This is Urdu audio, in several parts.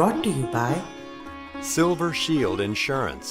brought to you by Silver Shield Insurance.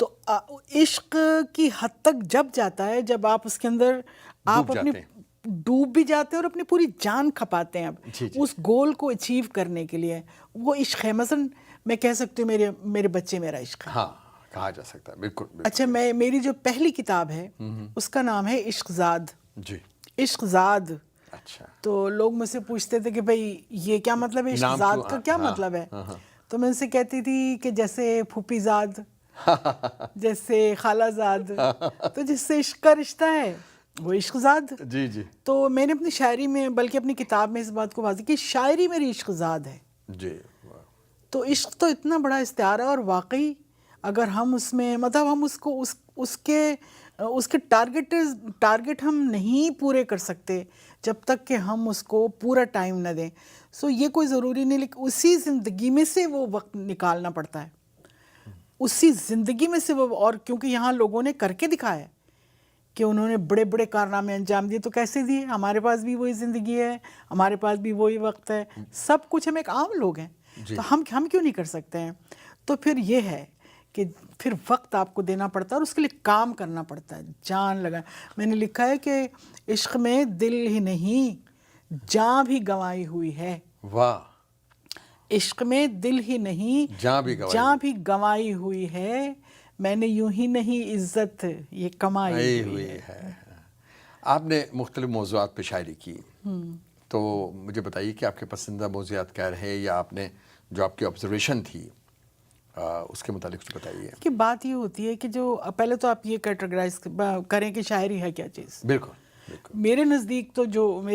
تو عشق کی حد تک جب جاتا ہے جب آپ اس کے اندر آپ اپنی ڈوب بھی جاتے ہیں اور اپنی پوری جان کھپاتے ہیں اب اس گول کو اچیو کرنے کے لیے. وہ عشق ہے. مثلا میں کہہ سکتی ہوں میرے بچے میرا عشق ہے. ہاں کہا جا سکتا ہے, بالکل. اچھا میری جو پہلی کتاب ہے اس کا نام ہے عشق زاد. جی, عشق زاد. اچھا. تو لوگ مجھ سے پوچھتے تھے کہ بھائی یہ کیا مطلب ہے, عشق زاد کا کیا مطلب ہے؟ تو میں ان سے کہتی تھی کہ جیسے پھوپھی زاد, جیسے خالہ زاد, تو جس سے عشق کا رشتہ ہے وہ عشق زاد. جی جی. تو میں نے اپنی شاعری میں بلکہ اپنی کتاب میں اس بات کو واضح کی, شاعری میری عشق زاد ہے. جی. تو عشق تو اتنا بڑا استعارہ ہے, اور واقعی اگر ہم اس میں مطلب ہم اس کو اس کے ٹارگٹ ہم نہیں پورے کر سکتے جب تک کہ ہم اس کو پورا ٹائم نہ دیں. سو یہ کوئی ضروری نہیں, لیکن اسی زندگی میں سے وہ وقت نکالنا پڑتا ہے, اسی زندگی میں سے وہ. اور کیونکہ یہاں لوگوں نے کر کے دکھایا ہے کہ انہوں نے بڑے بڑے کارنامے انجام دیے, تو کیسے دیے؟ ہمارے پاس بھی وہی زندگی ہے, ہمارے پاس بھی وہی وقت ہے, سب کچھ. ہم ایک عام لوگ ہیں, تو ہم کیوں نہیں کر سکتے ہیں؟ تو پھر یہ ہے کہ پھر وقت آپ کو دینا پڑتا ہے اور اس کے لیے کام کرنا پڑتا ہے, جان لگا. میں نے لکھا ہے کہ عشق میں دل ہی نہیں جان بھی گنوائی ہوئی ہے. واہ. عشق میں دل ہی نہیں جان بھی گنوائی ہوئی ہے, میں نے یوں ہی نہیں عزت یہ کمائی ہوئی ہے. آپ نے مختلف موضوعات پہ شاعری کی, تو مجھے بتائیے کہ آپ کے پسندیدہ موضوعات کیا رہے, یا آپ نے جو آپ کی آبزرویشن تھی اس کے متعلق تو بتائیے. کہ بات یہ ہوتی ہے کہ جو پہلے تو آپ یہ کیٹیگرائز کریں کہ شاعری ہے کیا چیز. بالکل. میرے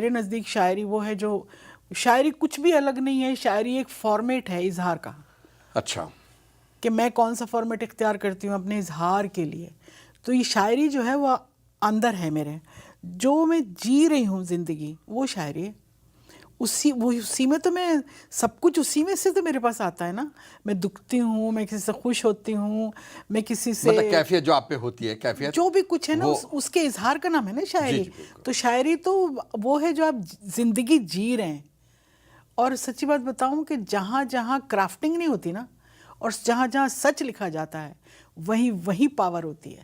نزدیک شاعری وہ ہے جو شاعری کچھ بھی الگ نہیں ہے, شاعری ایک فارمیٹ ہے اظہار کا. اچھا. کہ میں کون سا فارمیٹ اختیار کرتی ہوں اپنے اظہار کے لیے. تو یہ شاعری جو ہے وہ اندر ہے میرے, جو میں جی رہی ہوں زندگی وہ شاعری ہے. اسی میں تو میں سب کچھ اسی میں سے تو میرے پاس آتا ہے نا. میں دکھتی ہوں, میں کسی سے خوش ہوتی ہوں, میں کسی سے مطلب کیفیت جو آپ پہ ہوتی ہے, کیفیت جو بھی کچھ ہے نا اس کے اظہار کا نام ہے نا شاعری. تو شاعری تو وہ ہے جو آپ زندگی جی رہے ہیں. اور سچی بات بتاؤں کہ جہاں جہاں کرافٹنگ نہیں ہوتی نا, اور جہاں جہاں سچ لکھا جاتا ہے وہیں پاور ہوتی ہے.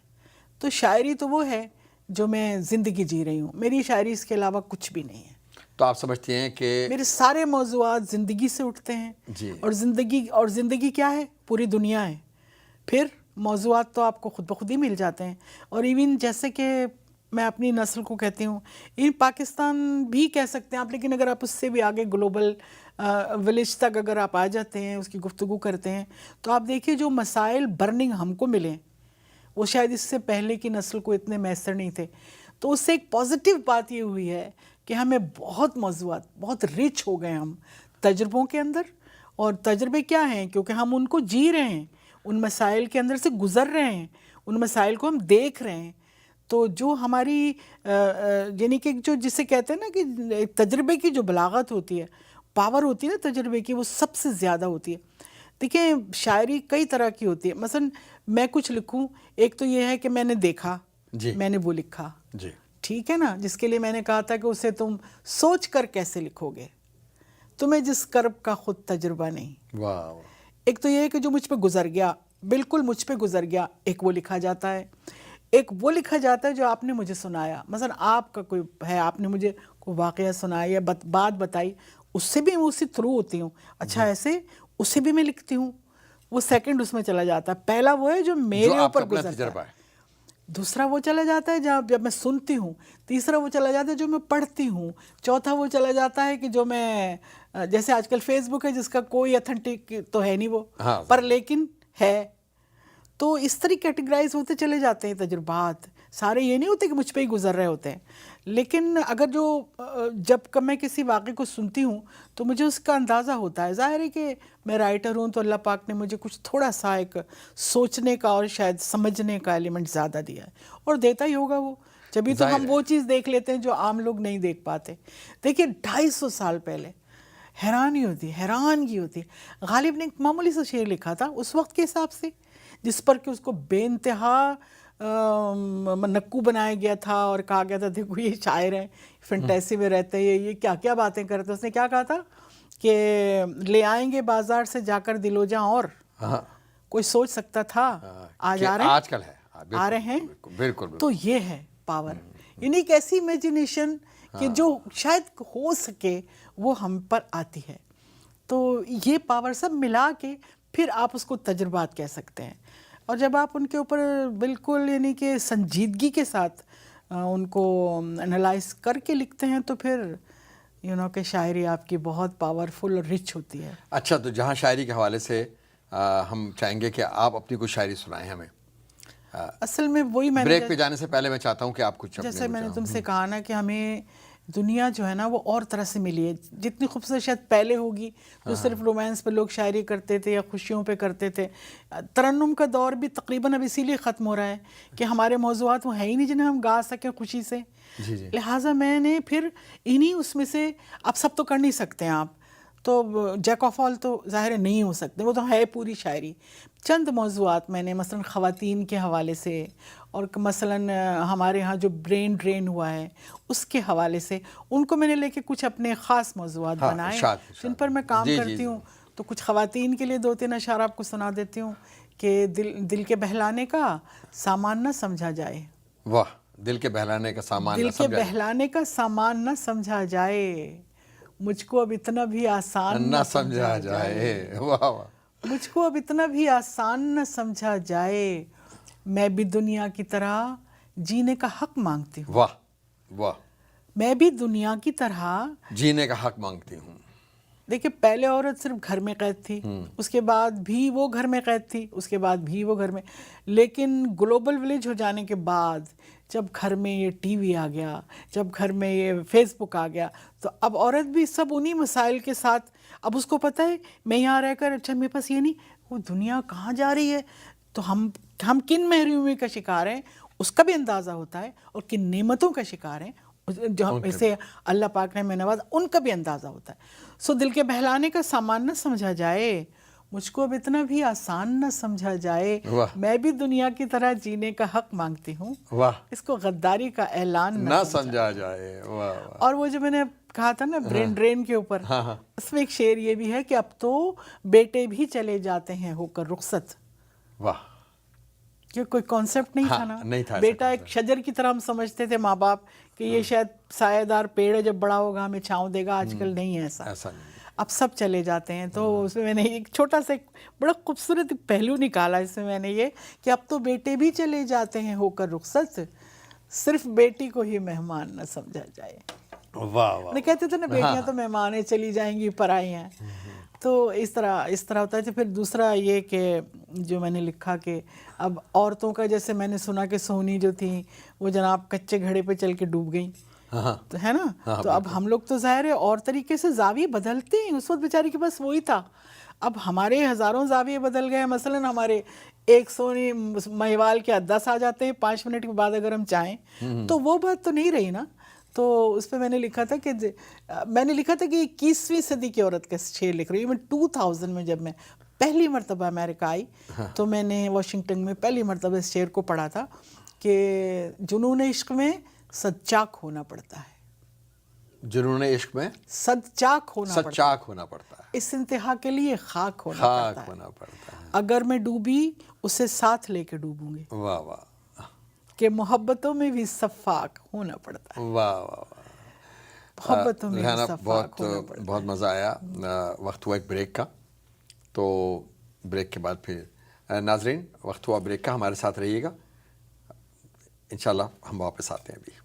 تو شاعری تو وہ ہے جو میں زندگی جی رہی ہوں, میری شاعری اس کے علاوہ کچھ بھی نہیں ہے. تو آپ سمجھتے ہیں کہ میرے سارے موضوعات زندگی سے اٹھتے ہیں. اور زندگی کیا ہے؟ پوری دنیا ہے. پھر موضوعات تو آپ کو خود بخود ہی مل جاتے ہیں. اور ایون جیسے کہ میں اپنی نسل کو کہتی ہوں, پاکستان بھی کہہ سکتے ہیں آپ, لیکن اگر آپ اس سے بھی آگے گلوبل ولیج تک اگر آپ آ جاتے ہیں, اس کی گفتگو کرتے ہیں, تو آپ دیکھیے جو مسائل برننگ ہم کو ملیں وہ شاید اس سے پہلے کی نسل کو اتنے میسر نہیں تھے. تو اس سے ایک پازیٹیو بات یہ ہوئی ہے کہ ہمیں بہت موضوعات, بہت رچ ہو گئے ہم تجربوں کے اندر. اور تجربے کیا ہیں؟ کیونکہ ہم ان کو جی رہے ہیں, ان مسائل کے اندر سے گزر رہے ہیں, ان مسائل کو ہم دیکھ رہے ہیں. تو جو ہماری یعنی کہ جو جسے کہتے ہیں نا کہ تجربے کی جو بلاغت ہوتی ہے, پاور ہوتی ہے نا تجربے کی, وہ سب سے زیادہ ہوتی ہے. دیکھیں شاعری کئی طرح کی ہوتی ہے. مثلا میں کچھ لکھوں, ایک تو یہ ہے کہ میں نے دیکھا, میں نے وہ لکھا, ٹھیک ہے نا, جس کے لیے میں نے کہا تھا کہ اسے تم سوچ کر کیسے لکھو گے, تمہیں جس کرب کا خود تجربہ نہیں. ایک تو یہ ہے کہ جو مجھ پہ گزر گیا, بالکل مجھ پہ گزر گیا, ایک وہ لکھا جاتا ہے. ایک وہ لکھا جاتا ہے جو آپ نے مجھے سنایا. مثلا آپ کا کوئی ہے, آپ نے مجھے کوئی واقعہ سنایا یا بات بتائی, اس سے بھی میں اسی تھرو ہوتی ہوں. اچھا ایسے اس سے بھی میں لکھتی ہوں. وہ سیکنڈ اس میں چلا جاتا ہے. پہلا وہ ہے جو میرے اوپر گزرتا ہے, دوسرا وہ چلا جاتا ہے جب میں سنتی ہوں, تیسرا وہ چلا جاتا ہے جو میں پڑھتی ہوں, چوتھا وہ چلا جاتا ہے کہ جو میں جیسے آج کل فیس بک ہے جس کا کوئی اتھینٹک تو ہے نہیں وہ, پر لیکن ہے. تو اس طرح کیٹیگرائز ہوتے چلے جاتے ہیں تجربات. سارے یہ نہیں ہوتے کہ مجھ پہ ہی گزر رہے ہوتے ہیں. لیکن اگر جب میں کسی واقعے کو سنتی ہوں تو مجھے اس کا اندازہ ہوتا ہے. ظاہر ہے کہ میں رائٹر ہوں تو اللہ پاک نے مجھے کچھ تھوڑا سا ایک سوچنے کا اور شاید سمجھنے کا ایلیمنٹ زیادہ دیا ہے, اور دیتا ہی ہوگا وہ, جبھی تو ہم وہ چیز دیکھ لیتے ہیں جو عام لوگ نہیں دیکھ پاتے. دیکھیے 250 سال پہلے حیرانگی ہوتی. غالب نے ایک معمولی سا شعر لکھا تھا اس وقت کے حساب سے, جس پر کہ اس کو بے انتہا نکو بنایا گیا تھا اور کہا گیا تھا دیکھو یہ شاعر ہیں, فینٹیسی میں رہتے ہیں, یہ کیا کیا باتیں کرتے. اس نے کیا کہا تھا کہ لے آئیں گے بازار سے جا کر دل و جاں, اور کوئی سوچ سکتا تھا آج کہ آ رہے ہیں، آج کل ہے، آ رہے ہیں، بالکل تو یہ ہے پاور، یعنی ایک ایسی امیجنیشن کہ جو شاید ہو سکے وہ ہم پر آتی ہے. تو یہ پاور سب ملا کے پھر آپ اس کو تجربات کہہ سکتے ہیں. اور جب آپ ان کے اوپر بالکل یعنی کہ سنجیدگی کے ساتھ ان کو انالائز کر کے لکھتے ہیں تو پھر کہ شاعری آپ کی بہت پاورفل اور رچ ہوتی ہے. اچھا، تو جہاں شاعری کے حوالے سے ہم چاہیں گے کہ آپ اپنی کوئی شاعری سنائیں ہمیں. اصل میں وہی میں نے بریک پہ جانے سے پہلے میں چاہتا ہوں کہ آپ کچھ جیسے میں نے تم سے کہا نا کہ ہمیں دنیا جو ہے نا وہ اور طرح سے ملی ہے. جتنی خوبصورت شاید پہلے ہوگی تو صرف رومانس پہ لوگ شاعری کرتے تھے یا خوشیوں پہ کرتے تھے. ترنم کا دور بھی تقریباً اب اسی لیے ختم ہو رہا ہے کہ ہمارے موضوعات وہ ہیں ہی نہیں جنہیں ہم گا سکیں خوشی سے. لہٰذا میں نے پھر انہی اس میں سے، اب سب تو کر نہیں سکتے ہیں آپ، تو جیک آف آل تو ظاہر نہیں ہو سکتے، وہ تو ہے پوری شاعری. چند موضوعات میں نے مثلاً خواتین کے حوالے سے، اور مثلاً ہمارے ہاں جو برین ڈرین ہوا ہے اس کے حوالے سے، ان کو میں نے لے کے کچھ اپنے خاص موضوعات بنائے جن پر میں کام کرتی ہوں. تو کچھ خواتین کے لیے 2-3 اشعار آپ کو سنا دیتی ہوں کہ دل کے بہلانے کا سامان نہ سمجھا جائے. واہ، دل کے بہلانے کا سامان دل کے بہلانے کا سامان نہ سمجھا جائے، مجھ کو اب اتنا بھی آسان نہ سمجھا جائے. واہ واہ. مجھ کو اب اتنا بھی آسان نہ سمجھا جائے، میں بھی دنیا کی طرح جینے کا حق مانگتی ہوں. واہ واہ. میں بھی دنیا کی طرح جینے کا حق مانگتی ہوں. دیکھیں پہلے عورت صرف گھر میں قید تھی، اس کے بعد بھی وہ گھر میں قید تھی، اس کے بعد بھی وہ گھر میں، لیکن گلوبل ولیج ہو جانے کے بعد جب گھر میں یہ ٹی وی آ گیا، جب گھر میں یہ فیس بک آ گیا، تو اب عورت بھی سب انہی مسائل کے ساتھ، اب اس کو پتہ ہے میں یہاں رہ کر، اچھا میرے پاس یہ نہیں، وہ دنیا کہاں جا رہی ہے، تو ہم کن محرومی کا شکار ہیں اس کا بھی اندازہ ہوتا ہے، اور کن نعمتوں کا شکار ہیں جو اسے اللہ پاک نے ہمیں نوازا ان کا بھی اندازہ ہوتا ہے. سو دل کے بہلانے کا سامان نہ سمجھا جائے، مجھ کو اب اتنا بھی آسان نہ سمجھا جائے، میں بھی دنیا کی طرح جینے کا حق مانگتی ہوں، اس کو غداری کا اعلان نہ سمجھا جائے. اور وہ جو میں نے کہا تھا نا برین ڈرین کے اوپر، اس میں ایک شعر یہ بھی ہے کہ اب تو بیٹے بھی چلے جاتے ہیں ہو کر رخصت. واہ. کہ کوئی کانسیپٹ نہیں تھا نا، بیٹا ایک شجر کی طرح ہم سمجھتے تھے ماں باپ کہ یہ شاید سایہ دار پیڑ ہے، جب بڑا ہوگا ہمیں چھاؤں دے گا. آج کل نہیں ہے ایسا، اب سب چلے جاتے ہیں. تو اس میں نے ایک چھوٹا سا ایک بڑا خوبصورت پہلو نکالا اس میں نے یہ کہ اب تو بیٹے بھی چلے جاتے ہیں ہو کر رخصت، صرف بیٹی کو ہی مہمان نہ سمجھا جائے. واہ واہ. کہتے تھے نا بیٹیاں تو مہمان ہیں، چلی جائیں گی پرائی ہیں. تو اس طرح ہوتا ہے. پھر دوسرا یہ کہ جو میں نے لکھا کہ اب عورتوں کا، جیسے میں نے سنا کہ سونی جو تھیں وہ جناب کچے گھڑے پہ چل کے ڈوب گئیں، تو ہے نا. تو اب ہم لوگ تو ظاہر ہے اور طریقے سے زاویے بدلتے ہیں، اس وقت بیچاری کے پاس وہی تھا. اب ہمارے ہزاروں زاویے بدل گئے. مثلاً ہمارے ایک سونی مہیوال کے 10 آ جاتے ہیں 5 منٹ کے بعد اگر ہم چاہیں، تو وہ بات تو نہیں رہی نا. تو اس پہ میں نے لکھا تھا کہ 21ویں صدی کی عورت کا شعر لکھ رہی ہوں. میں 2000 میں جب میں پہلی مرتبہ امریکہ آئی تو میں نے واشنگٹن میں پہلی مرتبہ اس شعر کو پڑھا تھا کہ جنون عشق میں صدچاک ہونا پڑتا ہے. جنون عشق میں صدچاک ہونا پڑتا ہے. اس انتہا کے لیے خاک ہونا پڑتا ہے. اگر میں ڈوبی اسے ساتھ لے کے ڈوبوں گی. واہ واہ. کہ محبتوں میں بھی صفاق ہونا پڑتا ہے. واہ واہ. محبتوں میں بھی صفاق ہونا پڑتا ہے. بہت مزہ آیا. وقت ہوا ایک بریک کا، تو بریک کے بعد پھر ناظرین وقت ہوا بریک کا، ہمارے ساتھ رہیے گا، انشاءاللہ ہم واپس آتے ہیں ابھی.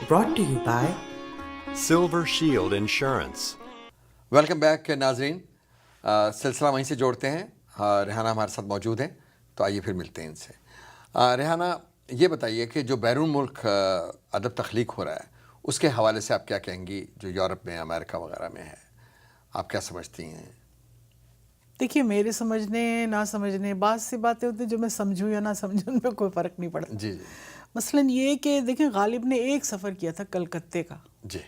Brought to you by Silver Shield Insurance. Welcome back ناظرین. سلسلہ وہیں سے جوڑتے ہیں. ریحانہ ہمارے ساتھ موجود ہیں، تو آئیے پھر ملتے ہیں ان سے. ریحانہ یہ بتائیے کہ جو بیرون ملک ادب تخلیق ہو رہا ہے اس کے حوالے سے آپ کیا کہیں گی، جو یورپ میں امریکہ وغیرہ میں ہے، آپ کیا سمجھتی ہیں؟ دیکھیے میرے سمجھنے نہ سمجھنے بعض سی باتیں ہوتی ہیں جو میں سمجھوں یا نہ سمجھوں، ان پہ کوئی فرق نہیں پڑتا. جی. مثلاً یہ کہ دیکھیں غالب نے ایک سفر کیا تھا کلکتے کا، جی.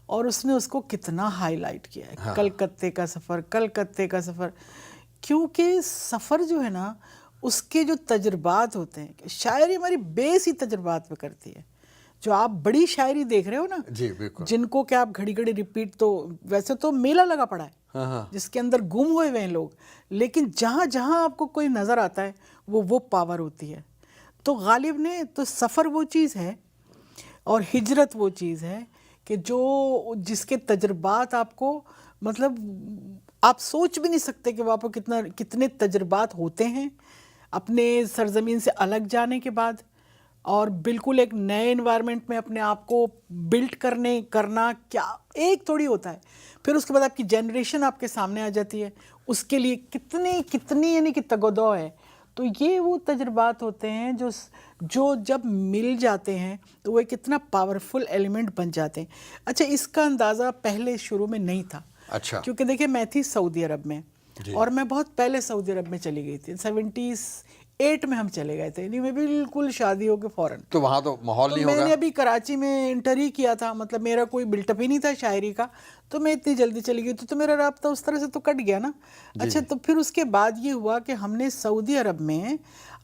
اور اس نے اس کو کتنا ہائی لائٹ کیا ہے. کلکتے کا سفر، کیونکہ سفر جو ہے نا اس کے جو تجربات ہوتے ہیں، شاعری ہماری بیس ہی تجربات پہ کرتی ہے. جو آپ بڑی شاعری دیکھ رہے ہو نا جی بالکل، جن کو کہ آپ گھڑی گھڑی ریپیٹ، تو ویسے تو میلہ لگا پڑا ہے ہاں ہاں، جس کے اندر گم ہوئے ہوئے ہیں لوگ، لیکن جہاں جہاں آپ کو کوئی نظر آتا ہے وہ پاور ہوتی ہے. تو غالب نے تو سفر وہ چیز ہے اور ہجرت وہ چیز ہے کہ جو جس کے تجربات آپ کو مطلب آپ سوچ بھی نہیں سکتے کہ وہ آپ کو کتنے تجربات ہوتے ہیں اپنے سرزمین سے الگ جانے کے بعد، اور بالکل ایک نئے انوائرمنٹ میں اپنے آپ کو بلڈ کرنا کیا ایک تھوڑی ہوتا ہے. پھر اس کے بعد آپ کی جنریشن آپ کے سامنے آ جاتی ہے، اس کے لیے کتنی یعنی کہ تگودو ہے. تو یہ وہ تجربات ہوتے ہیں جو جب مل جاتے ہیں تو وہ ایک اتنا پاورفل ایلیمنٹ بن جاتے ہیں. اچھا، اس کا اندازہ پہلے شروع میں نہیں تھا. اچھا، کیونکہ دیکھیں میں تھی سعودی عرب میں، اور میں بہت پہلے سعودی عرب میں چلی گئی تھی، 78 میں ہم چلے گئے تھے، یعنی میں بالکل شادی ہو کے فوراً. تو وہاں تو ماحول تو نہیں میں ہوگا. نے ابھی کراچی میں انٹر ہی کیا تھا، مطلب میرا کوئی بلٹ اپ ہی نہیں تھا شاعری کا، تو میں اتنی جلدی چلی گئی تو میرا رابطہ اس طرح سے تو کٹ گیا نا. اچھا، تو پھر اس کے بعد یہ ہوا کہ ہم نے سعودی عرب میں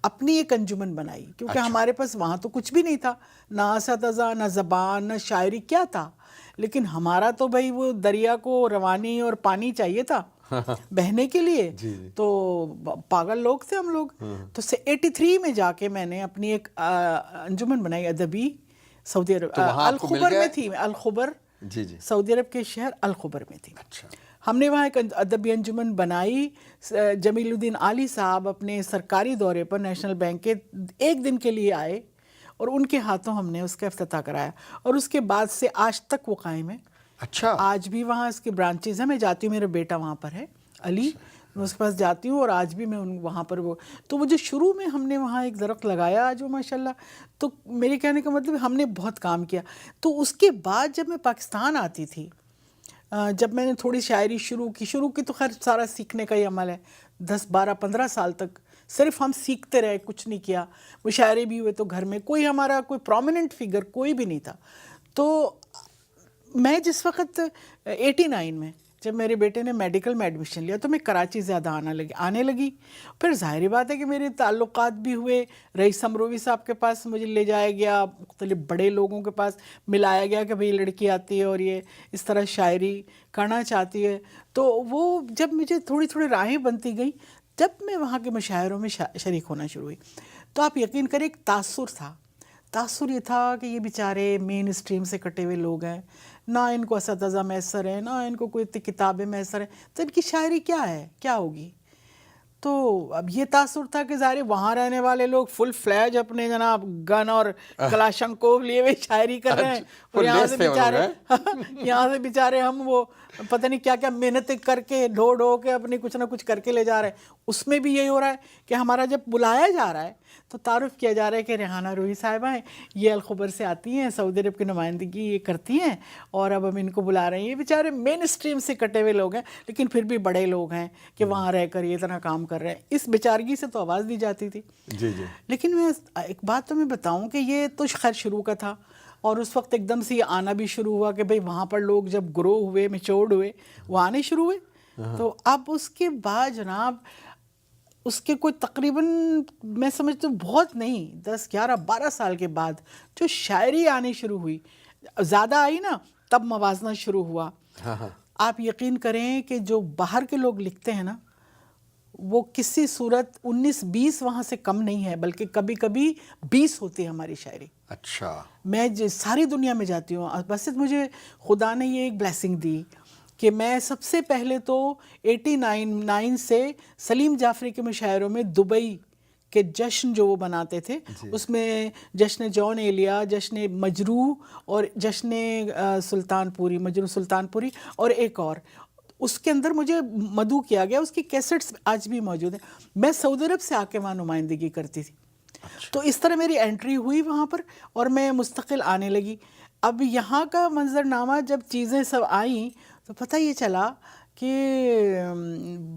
اپنی ایک انجمن بنائی، کیونکہ ہمارے پاس وہاں تو کچھ بھی نہیں تھا، نہ اساتذہ، نہ زبان، نہ شاعری، کیا تھا. لیکن ہمارا تو بھائی وہ دریا کو روانی اور پانی چاہیے تھا بہنے کے لیے، تو پاگل لوگ تھے ہم لوگ. تو 83 میں جا کے میں نے اپنی ایک انجمن بنائی ادبی سعودی عرب، الخبر میں تھی، الخبر، جی جی، سعودی عرب کے شہر الخبر میں تھی. اچھا، ہم نے وہاں ایک ادبی انجمن بنائی. جمیل الدین عالی صاحب اپنے سرکاری دورے پر نیشنل بینک کے ایک دن کے لیے آئے اور ان کے ہاتھوں ہم نے اس کا افتتاح کرایا، اور اس کے بعد سے آج تک وہ قائم ہے. اچھا، آج بھی وہاں اس کے برانچز ہیں، میں جاتی ہوں، میرا بیٹا وہاں پر ہے علی، میں اس کے پاس جاتی ہوں، اور آج بھی میں وہاں پر تو وہ جو شروع میں ہم نے وہاں ایک درخت لگایا آج وہ ماشاءاللہ. تو میرے کہنے کا مطلب ہم نے بہت کام کیا. تو اس کے بعد جب میں پاکستان آتی تھی، جب میں نے تھوڑی شاعری شروع کی تو خیر سارا سیکھنے کا ہی عمل ہے. 10 12 15 سال تک صرف ہم سیکھتے رہے، کچھ نہیں کیا. مشاعرے بھی ہوئے تو گھر میں کوئی ہمارا کوئی پرومیننٹ فگر کوئی بھی نہیں تھا. تو میں جس وقت 89 میں جب میرے بیٹے نے میڈیکل میں ایڈمیشن لیا تو میں کراچی زیادہ آنے لگی. پھر ظاہری بات ہے کہ میرے تعلقات بھی ہوئے. رئیس امروی صاحب کے پاس مجھے لے جایا گیا، مختلف بڑے لوگوں کے پاس ملایا گیا کہ بھئی لڑکی آتی ہے اور یہ اس طرح شاعری کرنا چاہتی ہے. تو وہ جب مجھے تھوڑی راہیں بنتی گئی، جب میں وہاں کے مشاعروں میں شریک ہونا شروع ہوئی، تو آپ یقین کریں ایک تاثر تھا. تاثر یہ تھا کہ یہ بیچارے مین اسٹریم سے کٹے ہوئے لوگ ہیں، نہ ان کو اساتذہ میسر ہیں، نہ ان کو کوئی کتابیں میسر ہیں، تو ان کی شاعری کیا ہے، کیا ہوگی. تو اب یہ تاثر تھا کہ ظاہر وہاں رہنے والے لوگ فل فلیج اپنے جناب گن اور کلاشنکوف لیے ہوئے شاعری کر رہے ہیں، اور یہاں سے بیچارے ہم وہ پتہ نہیں کیا کیا محنتیں کر کے ڈھو کے اپنی کچھ نہ کچھ کر کے لے جا رہے ہیں. اس میں بھی یہی ہو رہا ہے کہ ہمارا جب بلایا جا رہا ہے تو تعارف کیا جا رہا ہے کہ ریحانہ روحی صاحبہ ہیں، یہ الخبر سے آتی ہیں، سعودی عرب کی نمائندگی یہ کرتی ہیں، اور اب ہم ان کو بلا رہے ہیں. یہ بیچارے مین اسٹریم سے کٹے ہوئے لوگ ہیں، لیکن پھر بھی بڑے لوگ ہیں کہ وہاں رہ کر یہ طرح کام کر رہے ہیں. اس بیچارگی سے تو آواز دی جاتی تھی. جی جی. لیکن میں ایک بات تو میں بتاؤں کہ یہ تو خیر شروع کا تھا، اور اس وقت ایک دم سے یہ آنا بھی شروع ہوا کہ بھئی وہاں پر لوگ جب گرو ہوئے، میچورڈ ہوئے، وہ آنے شروع ہوئے. تو اب اس کے بعد جناب اس کے کوئی تقریباً میں سمجھتی ہوں بہت نہیں 10 11 12 سال کے بعد جو شاعری آنی شروع ہوئی، زیادہ آئی نا، تب موازنہ شروع ہوا. آپ یقین کریں کہ جو باہر کے لوگ لکھتے ہیں نا، وہ کسی صورت 19-20 وہاں سے کم نہیں ہے، بلکہ کبھی کبھی 20 ہوتی ہے ہماری شاعری. اچھا. میں ساری دنیا میں جاتی ہوں، بس مجھے خدا نے یہ ایک بلیسنگ دی کہ میں سب سے پہلے تو 89 سے سلیم جعفری کے مشاعروں میں دبئی کے جشن جو وہ بناتے تھے، اس میں جشن جون ایلیا، جشن مجروح اور جشن سلطان پوری، مجروح سلطان پوری، اور ایک اور، اس کے اندر مجھے مدعو کیا گیا. اس کی کیسٹس آج بھی موجود ہیں. میں سعودی عرب سے آ کے وہاں نمائندگی کرتی تھی. تو اس طرح میری انٹری ہوئی وہاں پر، اور میں مستقل آنے لگی. اب یہاں کا منظرنامہ جب چیزیں سب آئیں تو پتہ یہ چلا کہ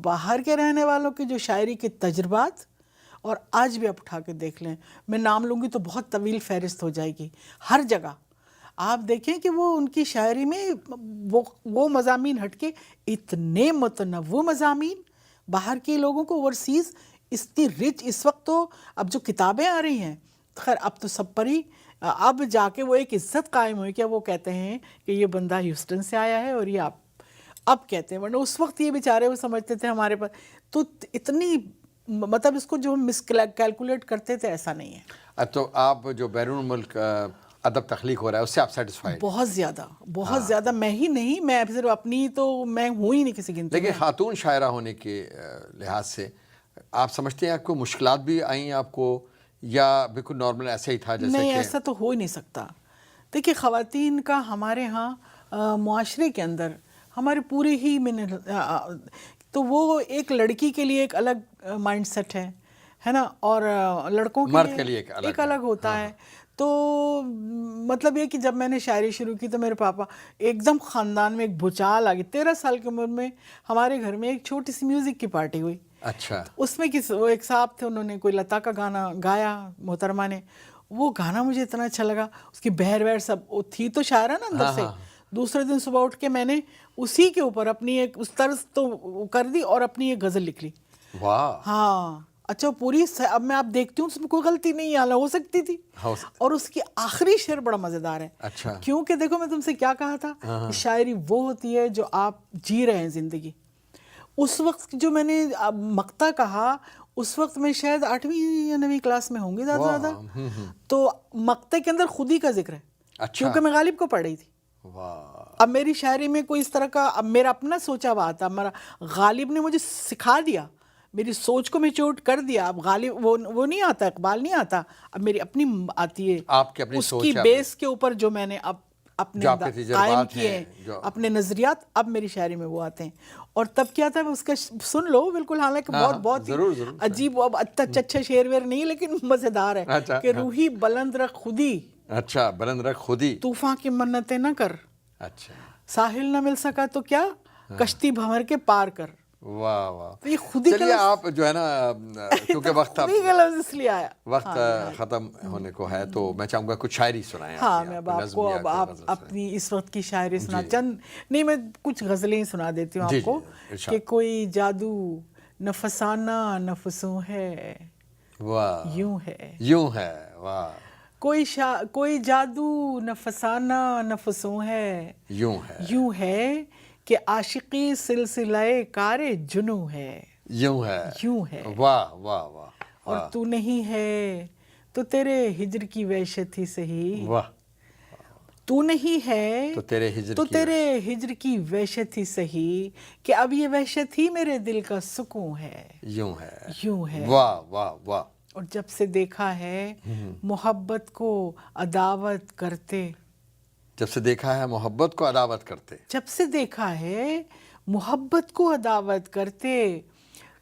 باہر کے رہنے والوں کے جو شاعری کے تجربات، اور آج بھی آپ اٹھا کے دیکھ لیں، میں نام لوں گی تو بہت طویل فہرست ہو جائے گی. ہر جگہ آپ دیکھیں کہ وہ ان کی شاعری میں وہ مضامین ہٹ کے اتنے متنوع مضامین باہر کے لوگوں کو، اوورسیز اتنی رچ. اس وقت تو اب جو کتابیں آ رہی ہیں خیر اب تو سب پر ہی اب جا کے وہ ایک عزت قائم ہوئی کہ وہ کہتے ہیں کہ یہ بندہ ہیوسٹن سے آیا ہے اور یہ اب کہتے ہیں، ورنہ اس وقت یہ بیچارے وہ سمجھتے تھے ہمارے پاس تو اتنی مطلب اس کو جو ہم مس کیلکولیٹ کرتے تھے ایسا نہیں ہے. تو آپ جو بیرون ملک ادب تخلیق ہو رہا ہے اس سے آپ سیٹسفائیڈ؟ بہت زیادہ. میں ہی نہیں، میں صرف اپنی تو میں ہوں ہی نہیں کسی گنتی. لیکن خاتون شاعرہ ہونے کے لحاظ سے آپ سمجھتے ہیں آپ کو مشکلات بھی آئیں آپ کو، یا بالکل نارمل ایسا ہی تھا جیسے؟ نہیں، ایسا تو ہو ہی نہیں سکتا. دیکھیے خواتین کا ہمارے ہاں معاشرے کے اندر ہمارے پورے ہی تو وہ ایک لڑکی کے لیے ایک الگ مائنڈ سیٹ ہے نا، اور لڑکوں مرد کے لیے ایک الگ ہوتا ہے. تو مطلب یہ کہ جب میں نے شاعری شروع کی تو میرے پاپا ایک دم خاندان میں ایک بھوچال آ گئی. 13 سال کی عمر میں ہمارے گھر میں ایک چھوٹی سی میوزک کی پارٹی ہوئی. اچھا. اس میں وہ ایک صاحب تھے، انہوں نے کوئی لتا کا گانا گایا، محترمہ نے. وہ گانا مجھے اتنا اچھا لگا، اس کی بہر سب تھی تو شاعرہ نا اندر سے. دوسرے دن صبح اٹھ کے میں نے اسی کے اوپر اپنی ایک اس طرز تو کر دی اور اپنی ایک غزل لکھ لی. واہ. ہاں اچھا پوری. اب میں آپ دیکھتی ہوں اس میں کوئی غلطی نہیں ہو سکتی تھی. اور اس کی آخری شعر بڑا مزیدار ہے. اچھا. کیونکہ دیکھو میں تم سے کیا کہا تھا، شاعری وہ ہوتی ہے جو آپ جی رہے ہیں زندگی. اس وقت جو میں نے مقطع کہا اس وقت میں شاید 8ویں یا 9ویں کلاس میں ہوں گی زیادہ. تو مقطع کے اندر خودی کا ذکر ہے کیونکہ میں غالب کو پڑھ رہی تھی. اب میری شاعری میں کوئی اس طرح کا، اب میرا اپنا سوچا ہوا تھا، میرا غالب نے مجھے سکھا دیا، میری سوچ کو میچور کر دیا. اب غالب وہ نہیں آتا، اقبال نہیں آتا، اب میری اپنی آتی ہے. آپ کی اپنی اس سوچ کی بیس کے اوپر جو میں نے اب اپنے قائم کیے اپنے نظریات، اب میری شاعری میں وہ آتے ہیں. اور تب کیا تھا، اس کا سن لو بالکل، حالانکہ بہت عجیب اچھا شعر ویر نہیں لیکن مزیدار ہے کہ روحی بلند رکھ خودی. اچھا. بلند رکھ خودی، طوفان کی منتیں نہ کر. اچھا. ساحل نہ مل سکا تو کیا، کشتی بھنور کے پار کر. واہ واہ. یہ خودی چلیے آپ جو ہے نا، کیونکہ وقت اس لیے آیا، وقت ختم ہونے کو ہے، تو میں چاہوں گا کچھ شاعری سنائیں. ہاں میں آپ کو اب آپ اپنی اس وقت کی شاعری سنا چند نہیں، میں کچھ غزلیں سنا دیتی ہوں آپ کو کہ کوئی جادو نفسانہ نفسوں ہے یوں ہے. واہ. کوئی جادو نفسانہ نفسوں ہے یوں ہے کہ عاشقی سلسلہ کار جنوں ہے یوں ہے. واہ واہ واہ. اور تو نہیں ہے تو تیرے ہجر کی وحشت ہی صحیح. واہ. تو نہیں ہے تو تیرے ہجر کی وحشت ہی صحیح کہ اب یہ وحشت ہی میرے دل کا سکون ہے یوں ہے. واہ واہ واہ. اور جب سے دیکھا ہے محبت کو عداوت کرتے. جب سے دیکھا ہے محبت کو عداوت کرتے. جب سے دیکھا ہے محبت کو عداوت کرتے.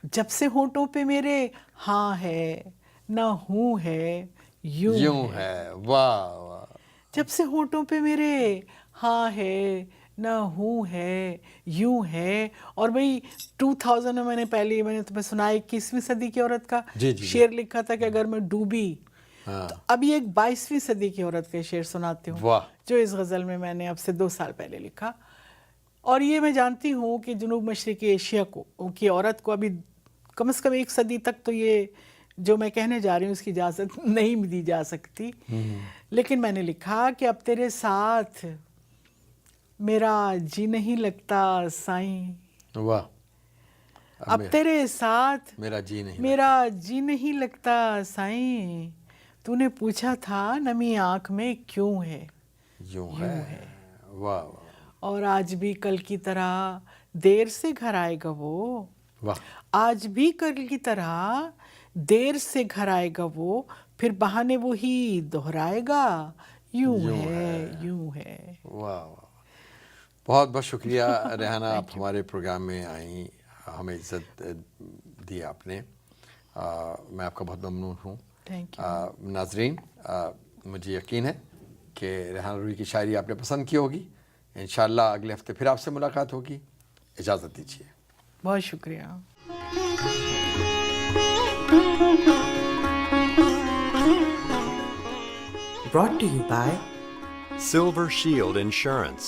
جب سے ہونٹوں پہ میرے ہاں ہے نہ ہوں ہے یوں ہے. واہ واہ. جب سے ہونٹوں پہ میرے ہاں ہے نہ ہوں ہے یوں ہے. اور بھئی 2000 میں نے تمہیں سنا 21ویں صدی کی عورت کا شعر لکھا تھا کہ اگر میں ڈوبی. تو اب یہ ایک 22ویں صدی کی عورت کا شعر سناتی ہوں جو اس غزل میں نے اب سے 2 سال پہلے لکھا. اور یہ میں جانتی ہوں کہ جنوب مشرقی ایشیا کی عورت کو ابھی کم از کم 1 صدی تک تو یہ جو میں کہنے جا رہی ہوں اس کی اجازت نہیں دی جا سکتی. لیکن میں نے لکھا کہ اب تیرے ساتھ میرا جی نہیں لگتا سائیں. واہ. اب تیرے ساتھ میرا جی نہیں لگتا سائیں. تو نے پوچھا تھا نمی آنکھ میں کیوں ہے یوں ہے. واہ. اور آج بھی کل کی طرح دیر سے گھر آئے گا وہ. آج بھی کل کی طرح دیر سے گھر آئے گا وہ. پھر بہانے وہی دہرائے گا یوں ہے. واہ. بہت بہت شکریہ ریحانہ، آپ ہمارے پروگرام میں آئیں، ہمیں عزت دی آپ نے. میں آپ کا بہت ممنون ہوں. ناظرین، مجھے یقین ہے کہ ریحانہ روحی کی شاعری آپ نے پسند کی ہوگی. انشاءاللہ اگلے ہفتے پھر آپ سے ملاقات ہوگی. اجازت دیجیے. بہت شکریہ. Brought to you by Silver Shield Insurance.